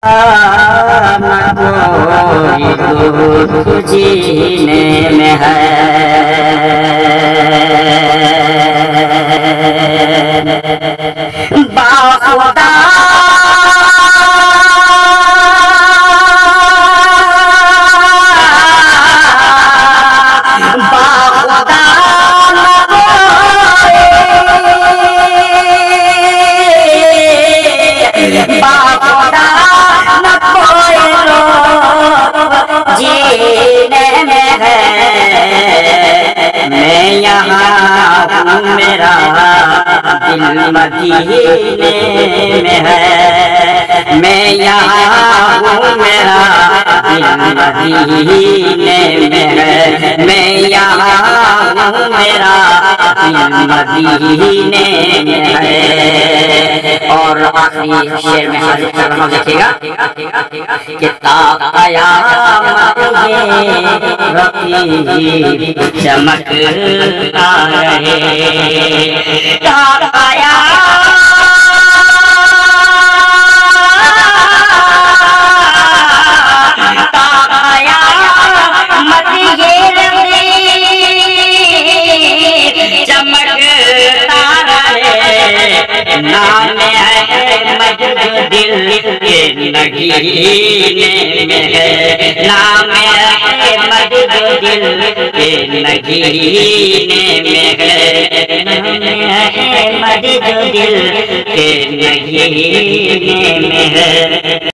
न कोई दुख जीने में है, बाखुदा जीने में है, मैं यहाँ हूँ मेरा दिल मदीने में है, मैं यहाँ हूँ मेरा दिल मदीने में है, मैं यहाँ हूँ मेरा दिल मदीने में है। और आखिरी शेर में हाजिर देखिएगा कि ताक़यामत ये चमकता रहे, नाम अहमद दिल के नगीने में है, नाम अहमद दिल के नगीने में है, नाम अहमद दिल के नगीने में है।